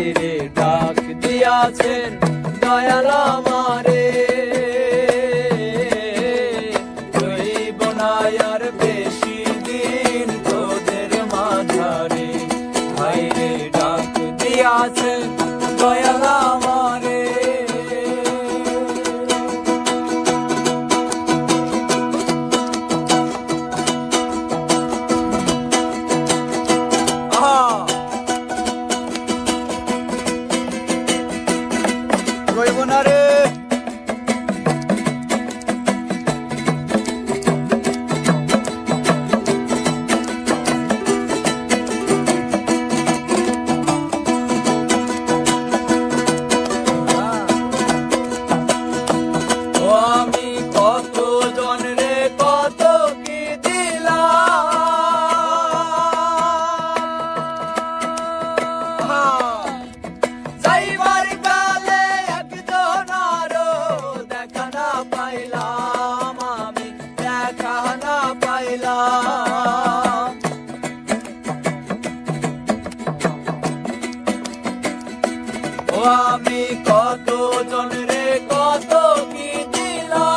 হায়রে ডাক দিয়াছেন দয়াল আমারে, রইব না আর বেশি দিন তোদের মাঝারে, হায়রে ডাক দিয়াছেন দয়াল আমারে। রইব না রে আমি কত জন রে কত কি দিলাম, যাইবার কালে একজন আরো দেখা না পাইলাম, আমি দেখা না পাইলাম। ও আমি কত জন রে কত কি দিলাম,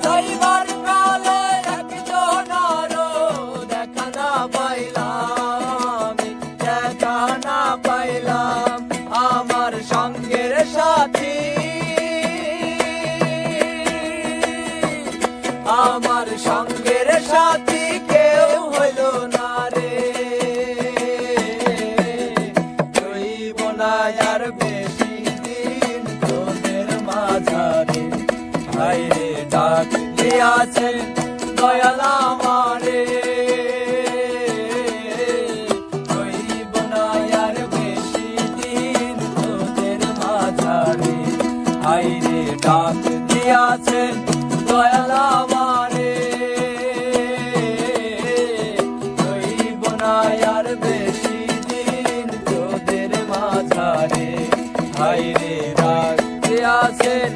যাইবার কালে একজন আরো দেখা না পাইলাম, দেখা না পাইলাম। আমার সঙ্গের সাথী, আমার সঙ্গের সাথী কেউ হইল না রে, রইব না আর বেশি দিন তোদের মাঝারে, হায়রে ডাক দিয়াছেন দয়াল আমারে, রইব না আর বেশি দিন তোদের মাঝারে, হায়রে ডাক দিয়াছেন দয়াল আমারে, রইব না আর বেশি দিন তোদের মাঝারে, হায়রে ডাক দিয়াছেন